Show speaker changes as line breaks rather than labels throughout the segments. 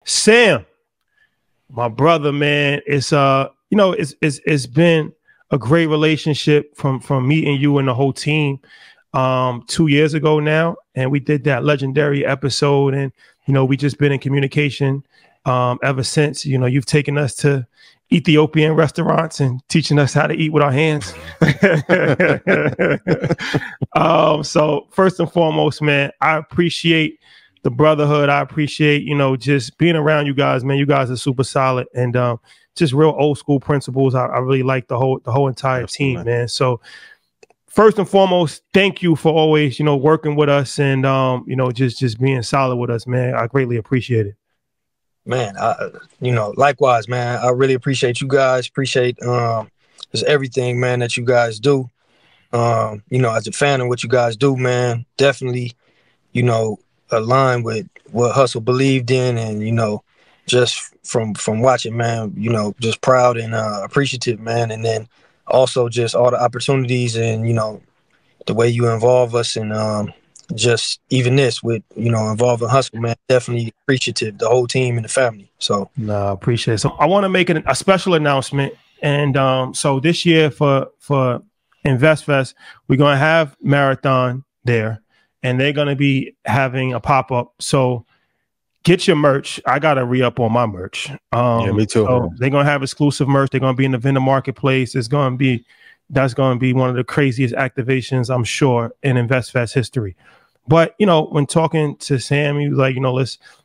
Sam, my brother, man, it's it's been a great relationship from meeting you and the whole team 2 years ago now, and we did that legendary episode, and we just been in communication ever since. You've taken us to Ethiopian restaurants and teaching us how to eat with our hands. So first and foremost, man, I appreciate the brotherhood. I appreciate, just being around you guys, man. You guys are super solid and just real old school principles. I really like the whole entire team, man. So first and foremost, thank you for always, working with us and, just being solid with us, man. I greatly appreciate it.
Man, likewise, man. I really appreciate you guys. Appreciate just everything, man, that you guys do. As a fan of what you guys do, man, definitely, align with what Hussle believed in, and just from watching, man, just proud and appreciative, man. And then also just all the opportunities and the way you involve us and just even this with involving Hussle, man, definitely appreciative, the whole team and the family. So
I appreciate it. So I want to make a special announcement, and so this year for InvestFest, we're gonna have Marathon there, and they're gonna be having a pop-up. So get your merch. I gotta re-up on my merch.
Yeah, me too.
So they're gonna have exclusive merch. They're gonna be in the vendor marketplace. That's gonna be one of the craziest activations, I'm sure, in InvestFest history. But when talking to Sam, he was like,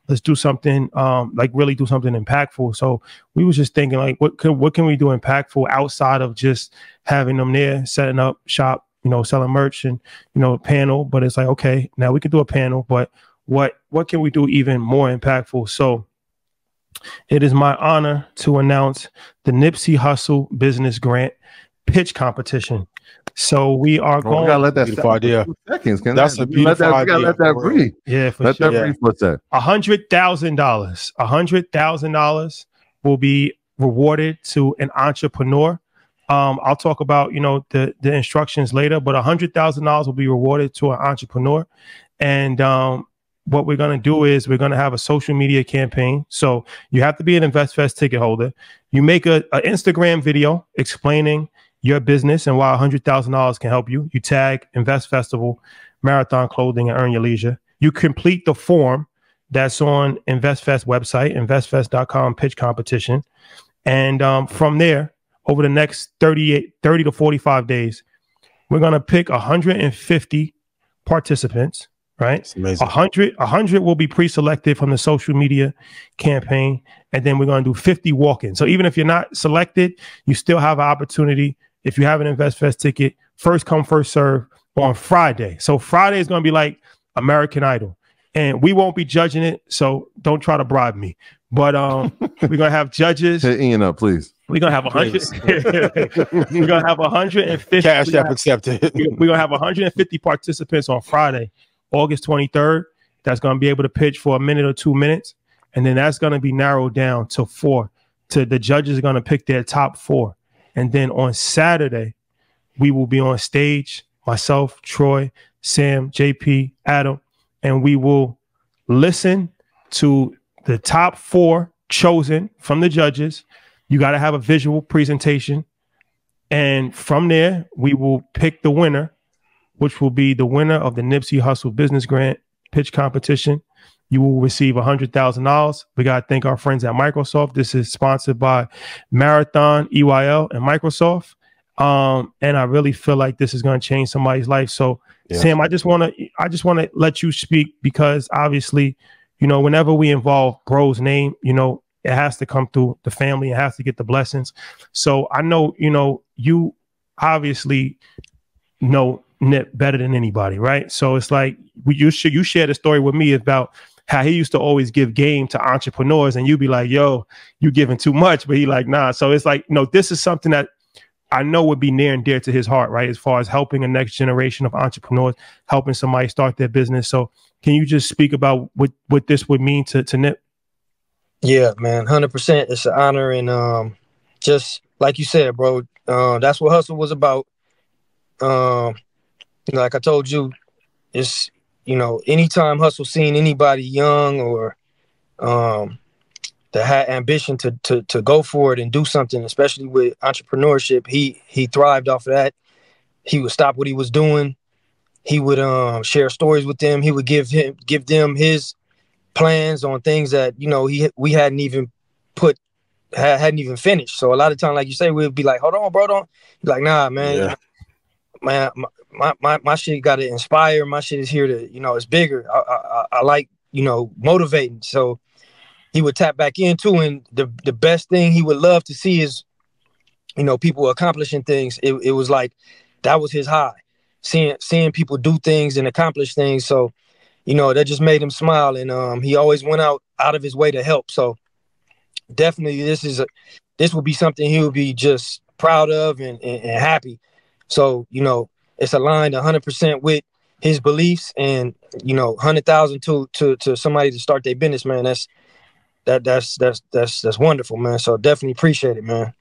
let's do something, really do something impactful. So we was just thinking, like, what can we do impactful outside of just having them there, setting up shop, selling merch and panel. But it's like, okay, now we can do a panel, but what can we do even more impactful? So it is my honor to announce the Nipsey Hussle Business Grant Pitch Competition. So we are going. We
gotta let that
beautiful idea.
Seconds,
That's a beautiful idea.
We gotta let that breathe.
Yeah, for
let
sure.
that breathe for a second.
$100,000. $100,000 will be rewarded to an entrepreneur. I'll talk about the instructions later, but $100,000 will be rewarded to an entrepreneur. And what we're gonna do is we're gonna have a social media campaign. So you have to be an InvestFest ticket holder. You make an Instagram video explaining your business and why $100,000 can help you. You tag Invest Festival, Marathon Clothing, and Earn Your Leisure. You complete the form that's on InvestFest website, investfest.com pitch competition. And from there, over the next 30 to 45 days, we're going to pick 150 participants, right?
It's amazing.
100 will be pre-selected from the social media campaign. And then we're going to do 50 walk-ins. So even if you're not selected, you still have an opportunity. If you have an InvestFest ticket, first come, first serve on Friday. So Friday is going to be like American Idol, and we won't be judging it. So don't try to bribe me. But we're going to have judges.
Hit Ian up, please.
We're going to have 100. We're going to have 150.
Cash app accepted.
We're going to have 150 participants on Friday, August 23rd. That's going to be able to pitch for a minute or 2 minutes. And then that's going to be narrowed down to 4. The judges are going to pick their top 4. And then on Saturday, we will be on stage, myself, Troy, Sam, JP, Adam, and we will listen to the top 4 chosen from the judges. You got to have a visual presentation. And from there, we will pick the winner, which will be the winner of the Nipsey Hussle Business Grant Pitch Competition. You will receive $100,000. We got to thank our friends at Microsoft. This is sponsored by Marathon, EYL, and Microsoft. And I really feel like this is going to change somebody's life. So, yeah. Sam, I just want to let you speak, because obviously, whenever we involve bro's name, it has to come through the family. It has to get the blessings. So I know, you obviously know Nip better than anybody, right? So it's like you shared a story with me about how he used to always give game to entrepreneurs, and you be like, yo, you giving too much, but he like, nah. So it's like, this is something that I know would be near and dear to his heart, right? As far as helping a next generation of entrepreneurs, helping somebody start their business. So can you just speak about what this would mean to Nip? Yeah,
man, 100%. It's an honor. And just like you said, bro, that's what Hussle was about. Like I told you, it's, anytime Hussle seen anybody young or that had ambition to go for it and do something, especially with entrepreneurship. He thrived off of that. He would stop what he was doing. He would share stories with them. He would give them his plans on things that, you know, we hadn't even finished. So a lot of time, like you say, we'd be like, hold on, bro, don't. He's like, nah, man,
Yeah.
You know, my shit got to inspire. My shit is here to, you know, it's bigger. I like, you know, motivating. So he would tap back into, and the best thing he would love to see is, you know, people accomplishing things. It was like, that was his high, seeing people do things and accomplish things. So, you know, that just made him smile. And he always went out of his way to help. So definitely this would be something he would be just proud of and happy. So, you know, it's aligned 100% with his beliefs, and, you know, 100,000 to somebody to start their business, man. That's wonderful, man. So definitely appreciate it, man.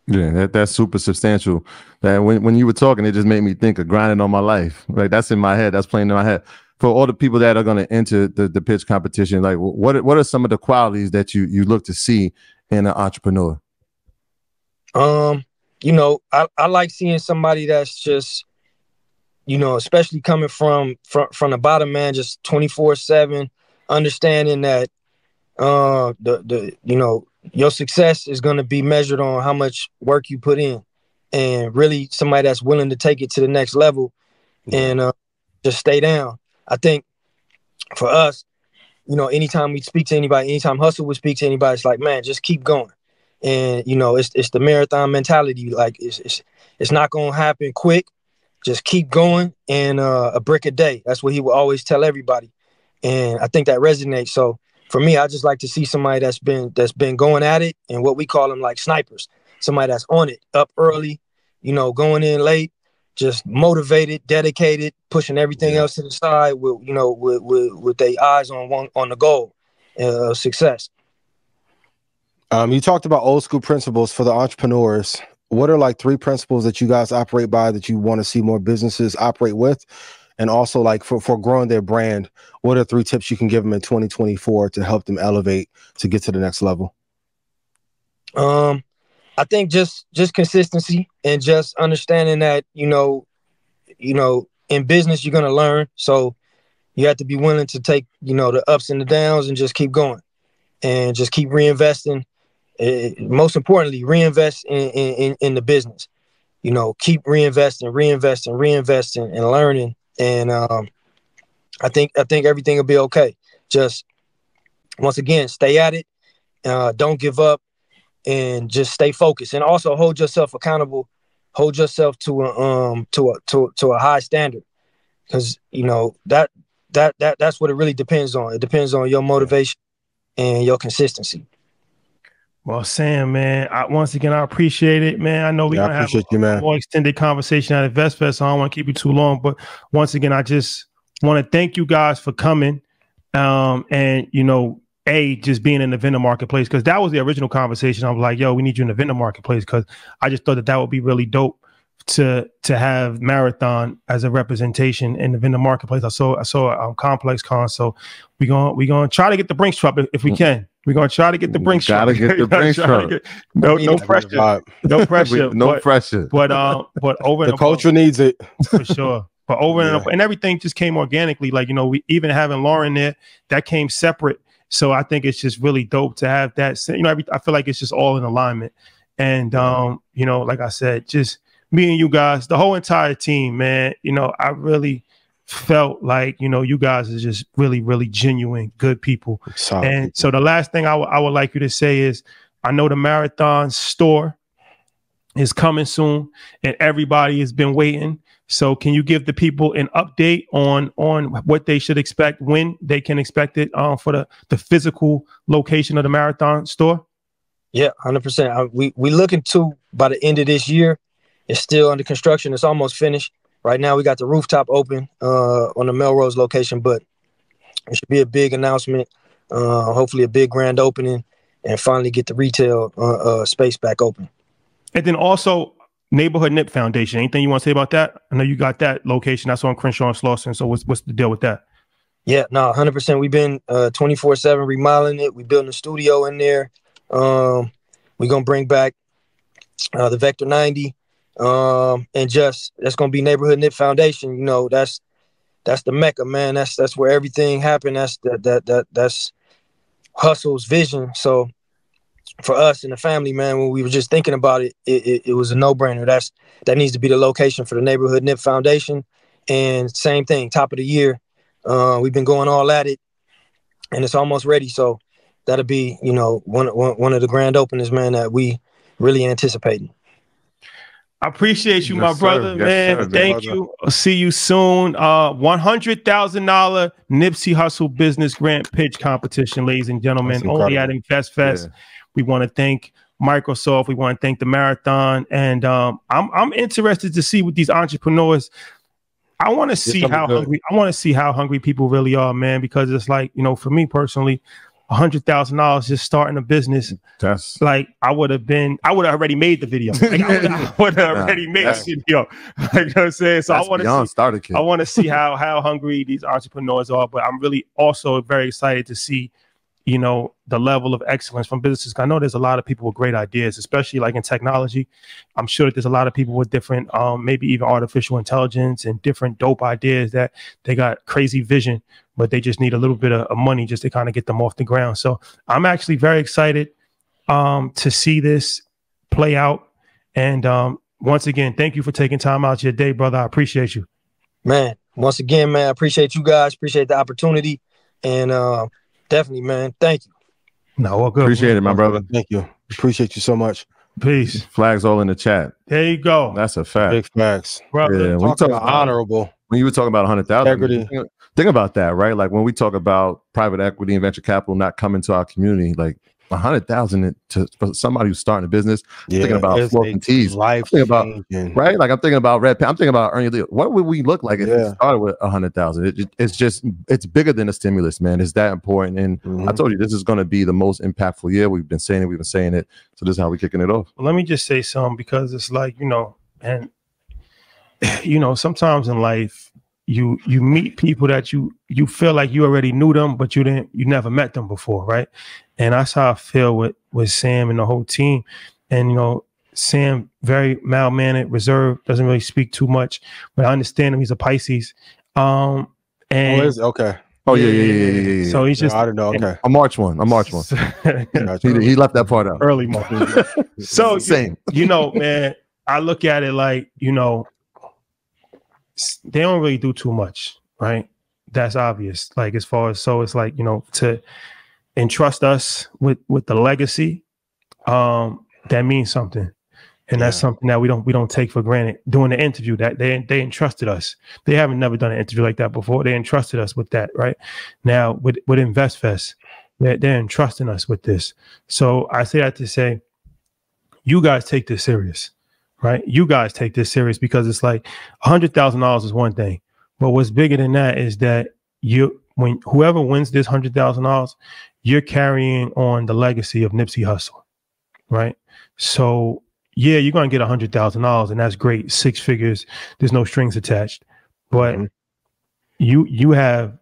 Yeah, that's super substantial. That when you were talking, it just made me think of grinding on my life. Like, that's in my head. That's playing in my head. For all the people that are going to enter the pitch competition, like, what are some of the qualities that you look to see in an entrepreneur?
You know, I like seeing somebody that's just, you know, especially coming from the bottom, man, just 24/7, understanding that you know, your success is going to be measured on how much work you put in, and really somebody that's willing to take it to the next level and just stay down. I think for us, you know, anytime we speak to anybody, anytime Hussle would speak to anybody, it's like, man, just keep going. And, you know, it's the marathon mentality. Like, it's not going to happen quick. Just keep going, and a brick a day. That's what he would always tell everybody. And I think that resonates. So for me, I just like to see somebody that's been going at it, and what we call them, like, snipers. Somebody that's on it, up early, you know, going in late, just motivated, dedicated, pushing everything else to the side with, you know, with their eyes on the goal of success.
You talked about old school principles for the entrepreneurs. What are, like, 3 principles that you guys operate by that you want to see more businesses operate with? And also, like, for growing their brand, what are 3 tips you can give them in 2024 to help them elevate to get to the next level?
I think just consistency, and just understanding that, you know, in business, you're going to learn. So you have to be willing to take, you know, the ups and the downs, and just keep going, and just keep reinvesting. Most importantly, reinvest in the business. You know, keep reinvesting and learning. And I think everything will be okay. Just, once again, stay at it. Don't give up, and just stay focused. And also hold yourself accountable. Hold yourself to a high standard, because, you know, that's what it really depends on. It depends on your motivation and your consistency.
Well, Sam, man, once again, I appreciate it, man. I know we're going to have a more extended conversation at InvestFest, so I don't want to keep you too long. But once again, I just want to thank you guys for coming, and, you know, just being in the vendor marketplace, because that was the original conversation. I was like, yo, we need you in the vendor marketplace, because I just thought that would be really dope to have Marathon as a representation in the vendor marketplace. I saw Complex Con, so we're gonna try to get the Brinks truck if we can. We're gonna try to get the Brinks truck.
Gotta get the Brinks truck.
No pressure. No pressure.
No pressure.
But over
the culture needs it
for sure. But over and everything just came organically. Like, you know, we even having Lauren there, that came separate. So I think it's just really dope to have that. You know, I feel like it's just all in alignment. And you know, like I said, just me and you guys, the whole entire team, man. You know, I really felt like, you know, you guys are just really, really genuine, good people. And so the last thing I would like you to say is, I know the Marathon store is coming soon, and everybody has been waiting. So can you give the people an update on what they should expect, when they can expect it, for the physical location of the Marathon store?
Yeah, 100%. We looking to, by the end of this year. It's still under construction. It's almost finished. Right now, we got the rooftop open on the Melrose location, but it should be a big announcement. Hopefully, a big grand opening, and finally get the retail space back open. And
then also, Neighborhood Nip Foundation. Anything you want to say about that? I know you got that location. That's on Crenshaw and Slauson. So what's the deal with that?
Yeah, no, 100%. We've been 24/7 remodeling it. We building a studio in there. We're gonna bring back the Vector 90, and just that's gonna be Neighborhood Knit Foundation. You know, that's the Mecca, man. That's where everything happened. That's Hustle's vision. So for us and the family, man, when we were just thinking about it, it was a no-brainer. That needs to be the location for the Neighborhood Knit Foundation. And same thing, top of the year. We've been going all at it, and it's almost ready. So that'll be, you know, one of the grand openings, man, that we really anticipating.
I appreciate you,
Yes,
my
sir.
brother,
Yes,
man.
sir,
Thank
brother.
you. I'll see you soon. $100,000 Nipsey Hussle business grant pitch competition, ladies and gentlemen,
That's
only at
incredible.
Invest Fest.
Yeah.
We want to thank Microsoft. We want to thank the Marathon, and I'm interested to see what these entrepreneurs. I want to see how hungry. I want to see how hungry people really are, man. Because it's like, you know, for me personally, $100,000 just starting a business.
That's
Like I would have already made the video. Like, I would have already made the video. Like, you know what I'm saying? So I want to
starter kit.
I want to see how hungry these entrepreneurs are, but I'm really also very excited to see, you know, the level of excellence from businesses. I know there's a lot of people with great ideas, especially like in technology. I'm sure that there's a lot of people with different, maybe even artificial intelligence and different dope ideas that they got crazy vision, but they just need a little bit of money just to kind of get them off the ground. So I'm actually very excited to see this play out. And once again, thank you for taking time out of your day, brother. I appreciate you.
Man, once again, man, I appreciate you guys. Appreciate the opportunity. And definitely, man, thank you.
No, all good.
Appreciate it, my brother.
Thank you. Appreciate you so much.
Peace.
Flags all in the chat.
There you go.
That's a fact.
Big facts.
Brother.
Yeah, when you
Talking
talk
about honorable.
when you were talking about 100,000,
Integrity.
think about that, right? Like when we talk about private equity and venture capital not coming to our community, like 100,000 for somebody who's starting a business, thinking about floating teas,
life
thinking about, right? Like I'm thinking about Red Pen. I'm thinking about Ernie Lee. What would we look like if we started with 100,000? It's bigger than a stimulus, man. It's that important. And I told you this is going to be the most impactful year. We've been saying it. So this is how we're kicking it off.
Let me just say something, because it's like, you know, and you know, sometimes in life you meet people that you feel like you already knew them, but you never met them before, right? And that's how I feel with Sam and the whole team. And you know, Sam, very mild-mannered, reserved, doesn't really speak too much, but I understand him. He's a Pisces. And
okay.
Oh yeah.
So he's just,
I don't know. Okay.
I'm March 1. He left that part out.
Early March. So
same.
You know, man, I look at it like, you know, they don't really do too much, right? That's obvious. Like as far as, so it's like, you know, to entrust us with the legacy, that means something. And that's something that we don't take for granted. Doing the interview, that they entrusted us. They haven't never done an interview like that before. They entrusted us with that, right? Now with InvestFest, they're entrusting us with this. So I say that to say, you guys take this serious, right? You guys take this serious, because it's like $100,000 is one thing, but what's bigger than that is that when whoever wins this $100,000, you're carrying on the legacy of Nipsey Hussle, right? So yeah, you're going to get $100,000 and that's great. 6 figures. There's no strings attached, but you have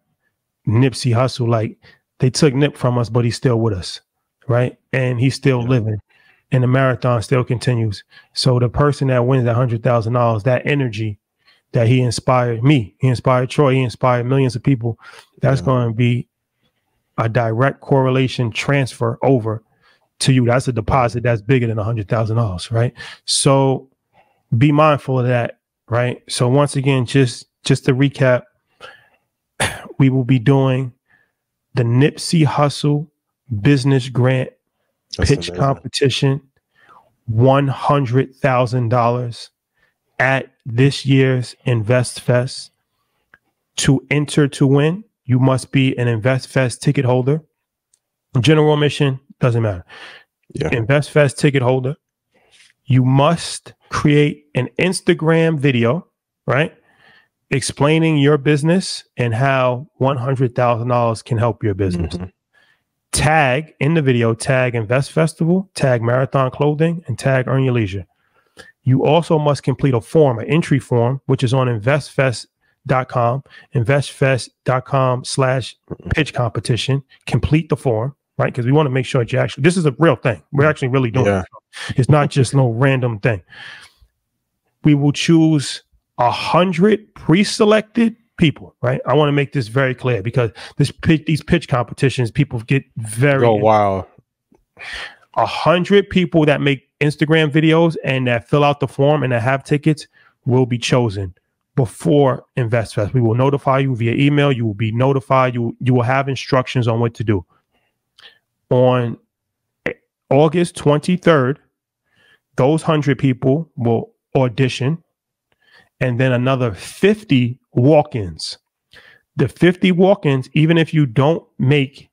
Nipsey Hussle. Like they took Nip from us, but he's still with us, right? And he's still living, and the marathon still continues. So the person that wins that $100,000, that energy that he inspired me, he inspired Troy, he inspired millions of people. That's going to be a direct correlation transfer over to you. That's a deposit that's bigger than $100,000, right? So be mindful of that, right? So once again, just to recap, we will be doing the Nipsey Hussle business grant pitch competition, $100,000 at this year's Invest Fest. To enter to win, you must be an Invest Fest ticket holder. General admission, doesn't matter. Invest Fest ticket holder. You must create an Instagram video, right? Explaining your business and how $100,000 can help your business. Tag in the video, tag Invest Festival, tag Marathon Clothing, and tag Earn Your Leisure. You also must complete a form, an entry form, which is on investfest.com, investfest.com/pitch competition. Complete the form, right? Because we want to make sure that you actually, this is a real thing. We're actually really doing it. It's not just no random thing. We will choose 100 pre-selected people, right? I want to make this very clear because these pitch competitions, people get very
wow.
100 people that make Instagram videos and that fill out the form and that have tickets will be chosen before InvestFest. We will notify you via email. You will be notified. You will have instructions on what to do. On August 23rd, those 100 people will audition, and then another 50 walk-ins. The 50 walk-ins, even if you don't make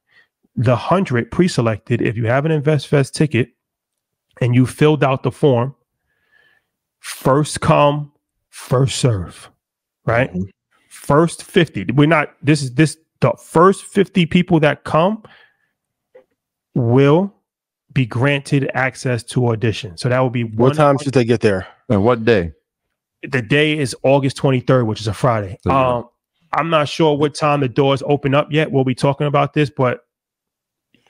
the 100 pre-selected, if you have an InvestFest ticket and you filled out the form, first come, first serve, right? Mm-hmm. First 50. The first 50 people that come will be granted access to audition. So that will be
what time should they get there?
And what day?
The day is August 23rd, which is a Friday. I'm not sure what time the doors open up yet. We'll be talking about this, but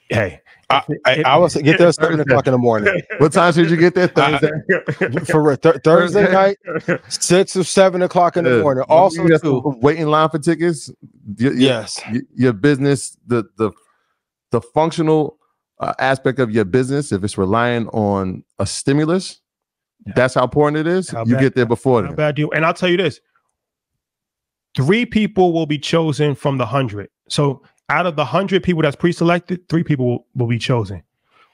hey,
I was get there at 7 o'clock in the morning.
What time should you get there? Thursday?
For Thursday night, 6 or 7 o'clock in the morning. Also,
wait in line for tickets.
Yes,
your business, the functional aspect of your business, if it's relying on a stimulus, that's how important it is. Get there before then.
Bad deal. And I'll tell you this: 3 people will be chosen from the 100. So out of the 100 people that's pre-selected, 3 people will be chosen.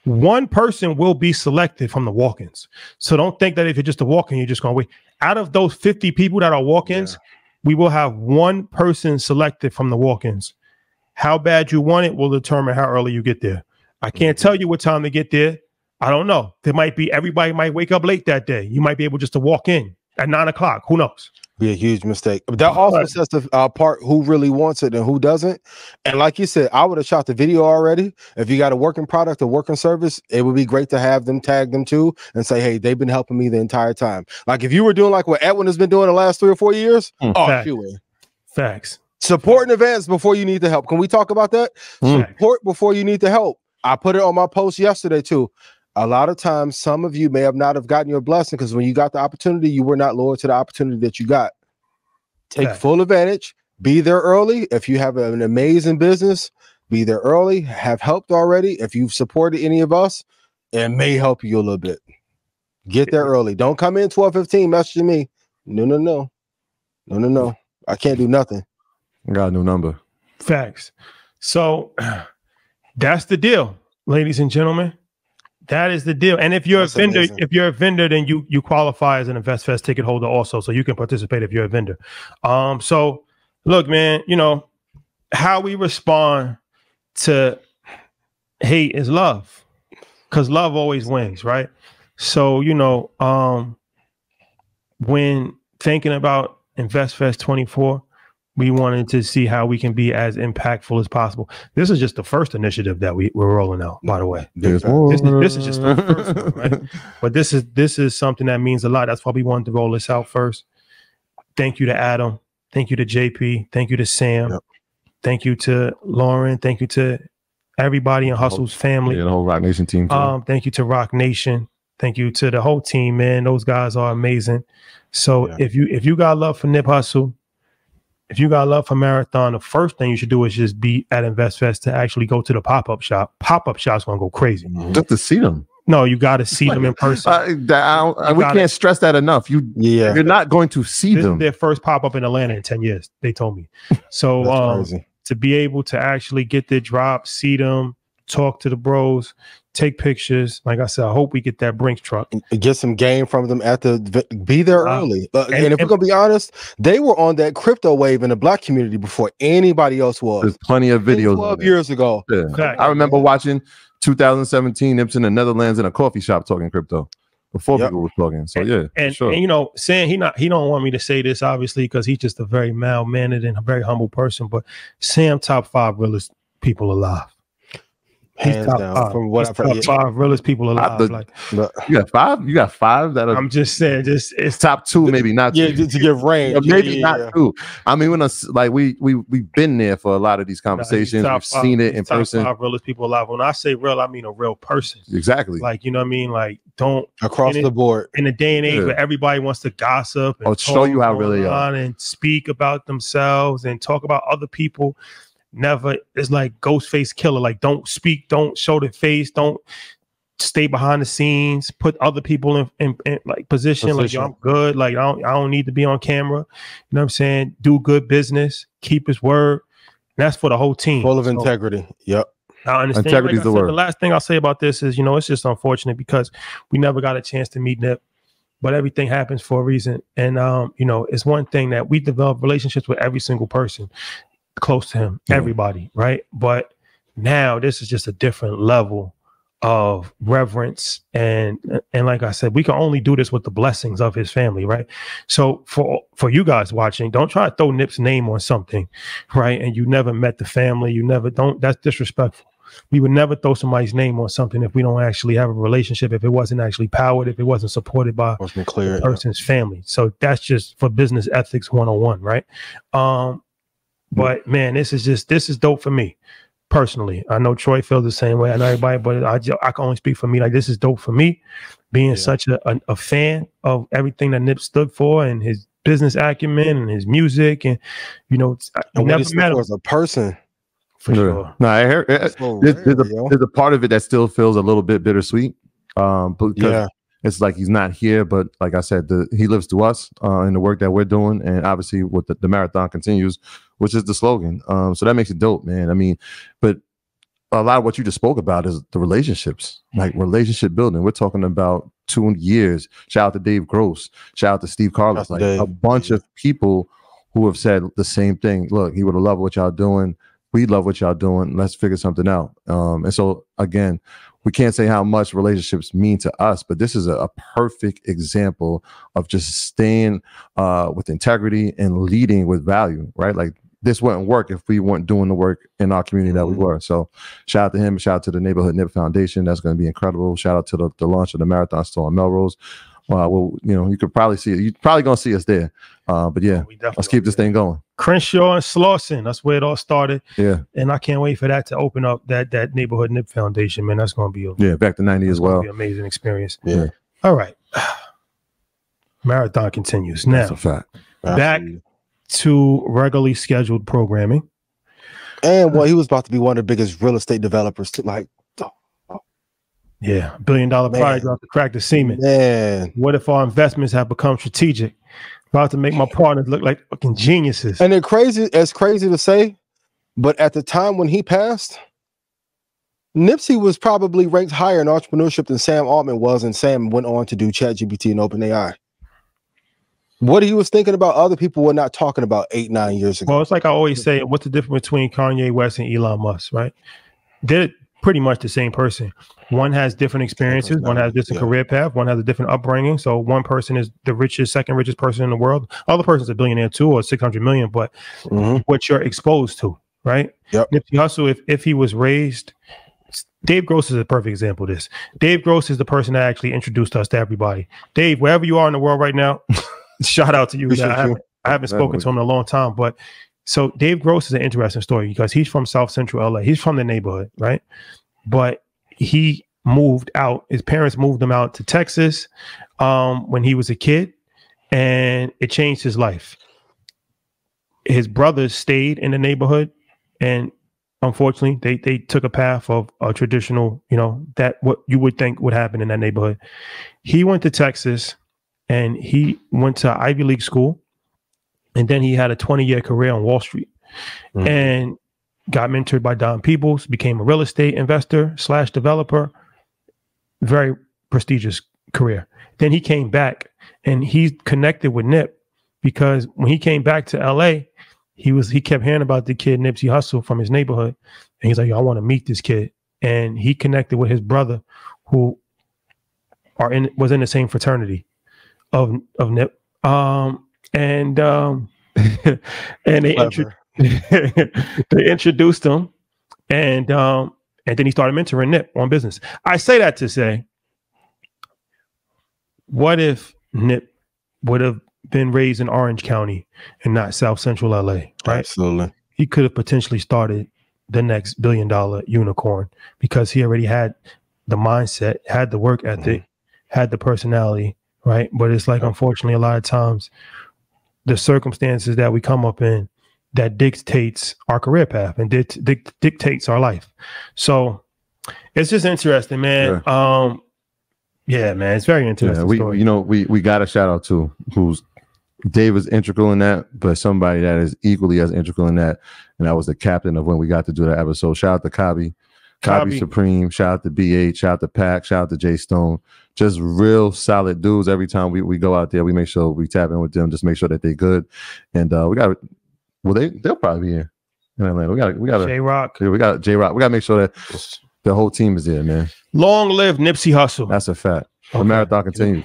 1 person will be selected from the walk-ins. So don't think that if you're just a walk-in, you're just going to wait. Out of those 50 people that are walk-ins, we will have 1 person selected from the walk-ins. How bad you want it will determine how early you get there. I can't tell you what time to get there. I don't know. Everybody might wake up late that day. You might be able just to walk in at 9 o'clock. Who knows?
Be a huge mistake. But that also sets the part who really wants it and who doesn't. And like you said, I would have shot the video already. If you got a working product or working service, it would be great to have them tag them too and say, hey, they've been helping me the entire time. Like if you were doing like what Edwin has been doing the last 3 or 4 years,
Facts.
Support in advance before you need the help. Can we talk about that? Support before you need the help. I put it on my post yesterday too. A lot of times, some of you may not have gotten your blessing because when you got the opportunity, you were not loyal to the opportunity that you got. Take full advantage. Be there early. If you have an amazing business, be there early. Have helped already. If you've supported any of us, it may help you a little bit. Get there early. Don't come in 12:15 messaging me. No. I can't do nothing.
I got a new number.
Facts. So that's the deal, ladies and gentlemen. That is the deal. And if you're a vendor, then you qualify as an InvestFest ticket holder also, so you can participate if you're a vendor. So look, man, how we respond to hate is love, because love always wins, right? So, when thinking about InvestFest 24, we wanted to see how we can be as impactful as possible. This is just the first initiative that we're rolling out, by the way. This is just the first one, right? But this is something that means a lot. That's why we wanted to roll this out first. Thank you to Adam. Thank you to JP. Thank you to Sam. Yep. Thank you to Lauren. Thank you to everybody in Hustle's family.
Yeah, the whole Rock Nation team.
Thank you to Rock Nation. Thank you to the whole team, man. Those guys are amazing. So if you got love for Nip Hussle, if you got love for Marathon, the first thing you should do is just be at InvestFest to actually go to the pop-up shop. Pop-up shop's gonna go crazy.
Just to see them.
No, you got to see them in person.
We can't stress that enough. You're not going to see them.
This is their first pop-up in Atlanta in 10 years, they told me. So to be able to actually get their drop, see them, talk to the bros, take pictures. Like I said, I hope we get that Brinks truck.
Get some game from them be there early. And if we're going to be honest, they were on that crypto wave in the Black community before anybody else was.
There's plenty of videos.
12 years ago.
Yeah. I remember watching 2017 Nips in the Netherlands in a coffee shop talking crypto before people were talking. So
and Sam, he don't want me to say this obviously because he's just a very mild-mannered and a very humble person. But Sam, top 5 realest people alive.
hands
top
down.
five.
From what
He's
I've heard,
top 5 realest people alive. Like,
you got 5. You got 5 that are.
I'm just saying, it's
top 2, maybe not.
Yeah,
2.
to give range,
maybe not 2. I mean, when like we've been there for a lot of these conversations. We've seen it in person.
Top 5 realest people alive. When I say real, I mean a real person.
Exactly.
Like, you know what I mean? Like, don't
across the board
in a day and age where everybody wants to gossip and
show you how really are
and speak about themselves and talk about other people. Never. It's like Ghostface Killer. Like, don't speak, don't show the face, don't stay behind the scenes, put other people in like position. Like, yo, I'm good. Like, I don't need to be on camera. You know what I'm saying? Do good business, keep his word. And that's for the whole team.
Full of integrity. Yep.
I understand.
Integrity is the word.
The last thing I'll say about this is, you know, it's just unfortunate because we never got a chance to meet Nip, but everything happens for a reason. And, you know, it's one thing that we develop relationships with every single person close to him, everybody, right? But now this is just a different level of reverence. And like I said, we can only do this with the blessings of his family, right? So for you guys watching, don't try to throw Nip's name on something, right? And you never met the family, that's disrespectful. We would never throw somebody's name on something if we don't actually have a relationship, if it wasn't actually powered, if it wasn't supported by the person's family. So that's just for business ethics 101, right? But man, this is dope for me personally. I know Troy feels the same way. I know everybody, but I can only speak for me. Like, this is dope for me, being such a fan of everything that Nip stood for and his business acumen and his music. And, you know, I never met him
as a person.
For sure.
No, I hear there's a part of it that still feels a little bit bittersweet. Because it's like he's not here, but like I said, he lives to us in the work that we're doing, and obviously with the marathon continues, which is the slogan. So that makes it dope, man. I mean, but a lot of what you just spoke about is the relationships, like relationship building. We're talking about 2 years. Shout out to Dave Gross. Shout out to Steve Carlos. Like a bunch of people who have said the same thing. Look, he would have loved what y'all doing. We love what y'all doing. Let's figure something out. And so again, we can't say how much relationships mean to us, but this is a perfect example of just staying with integrity and leading with value, right? Like, this wouldn't work if we weren't doing the work in our community that we were. So shout out to him. Shout out to the Neighborhood Nip Foundation. That's going to be incredible. Shout out to the launch of the marathon store in Melrose. Well, you know, you could probably see it. You're probably going to see us there. But yeah, let's keep this thing going.
Crenshaw and Slauson. That's where it all started.
Yeah.
And I can't wait for that to open up that Neighborhood Nip Foundation, man. That's going to be
back to 90 as well.
Be an amazing experience.
Yeah.
All right. Marathon continues. Now,
that's a fact.
Back to regularly scheduled programming.
And he was about to be one of the biggest real estate developers too. Like,
$1 billion project about to crack the semen.
Man,
what if our investments have become strategic? About to make my partners look like fucking geniuses.
And it's crazy to say, but at the time when he passed, Nipsey was probably ranked higher in entrepreneurship than Sam Altman was, and Sam went on to do ChatGPT and OpenAI. What he was thinking about, other people were not talking about 8-9 years ago.
Well, it's like I always say, what's the difference between Kanye West and Elon Musk, right? They're pretty much the same person. One has different experiences, one has different career path, one has a different upbringing. So one person is the richest, second richest person in the world. Other person's a billionaire too, or 600 million, but what you're exposed to, right?
Yep.
Nipsey Hussle, if he was raised, Dave Gross is a perfect example of this. Dave Gross is the person that actually introduced us to everybody. Dave, wherever you are in the world right now, shout out to you. I haven't spoken to him in a long time, but so Dave Gross is an interesting story because he's from South Central LA. He's from the neighborhood, right? But he moved out. His parents moved him out to Texas when he was a kid, and it changed his life. His brothers stayed in the neighborhood, and unfortunately, they took a path of a traditional, you know, that what you would think would happen in that neighborhood. He went to Texas, and he went to Ivy League school, and then he had a 20-year career on Wall Street, and got mentored by Don Peebles, became a real estate investor / developer. Very prestigious career. Then he came back, and he connected with Nip because when he came back to LA, he kept hearing about the kid Nipsey Hussle from his neighborhood, and he's like, I want to meet this kid. And he connected with his brother, who was in the same fraternity of Nip, and they they introduced him, and And then he started mentoring Nip on business. I say that to say, what if Nip would have been raised in Orange County and not South Central LA, right?
Absolutely.
He could have potentially started the next billion-dollar unicorn because he already had the mindset, had the work ethic, had the personality, right? But it's like, unfortunately, a lot of times the circumstances that we come up in that dictates our career path and dictates our life. So it's just interesting, man. Yeah, man, it's very interesting.
We got a shout out to who's Dave was integral in that, but somebody that is equally as integral in that, and that was the captain of when we got to do that episode. Shout out to Cobby Supreme, shout out to BH, shout out to Pac, shout out to Jay Stone. Just real solid dudes. Every time we go out there, we make sure we tap in with them, just make sure that they're good. And we got, well, they'll probably be here in Atlanta. We got
J-Rock.
We got J-Rock. We got to make sure that the whole team is there, man.
Long live Nipsey Hussle.
That's a fact. The marathon continues.